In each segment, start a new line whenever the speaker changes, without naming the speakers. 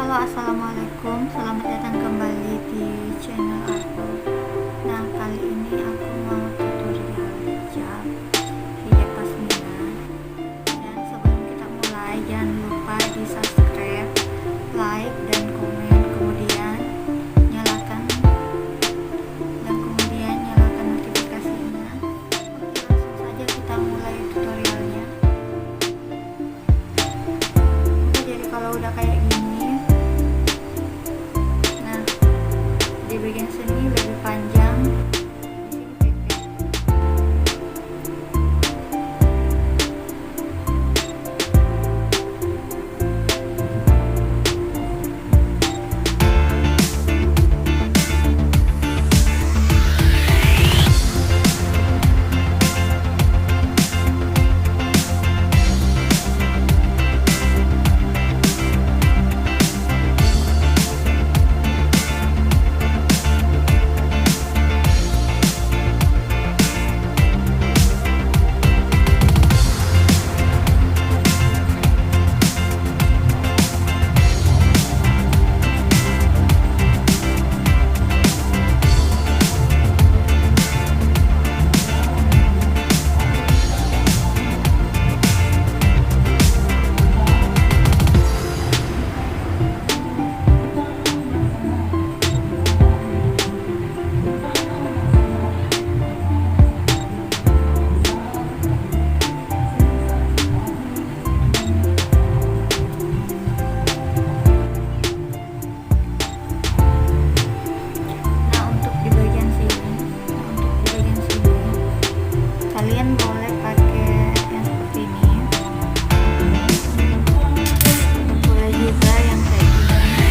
Halo, assalamualaikum, selamat datang kembali di channel aku. Nah, kali ini aku mau tutorial hijab pasmina. Dan sebelum kita mulai, jangan lupa di subscribe, like, dan komen, kemudian nyalakan notifikasinya. Oke, langsung saja kita mulai tutorialnya. Oke, jadi kalau udah kayak gini, di bagian sini lebih panjang, di sini pendek. Kalian boleh pakai yang seperti ini, boleh juga yang kayak gini.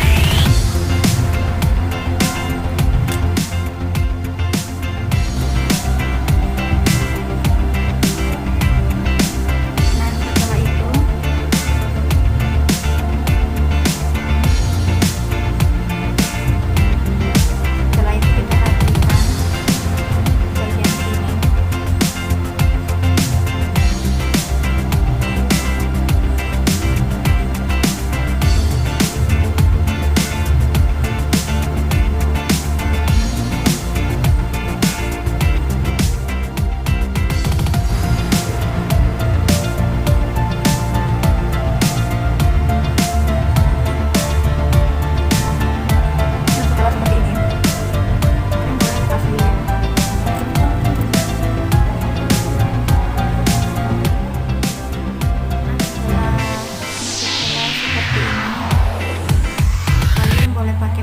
Nah, setelah itu kita rapikan bagian sini. Boleh pakai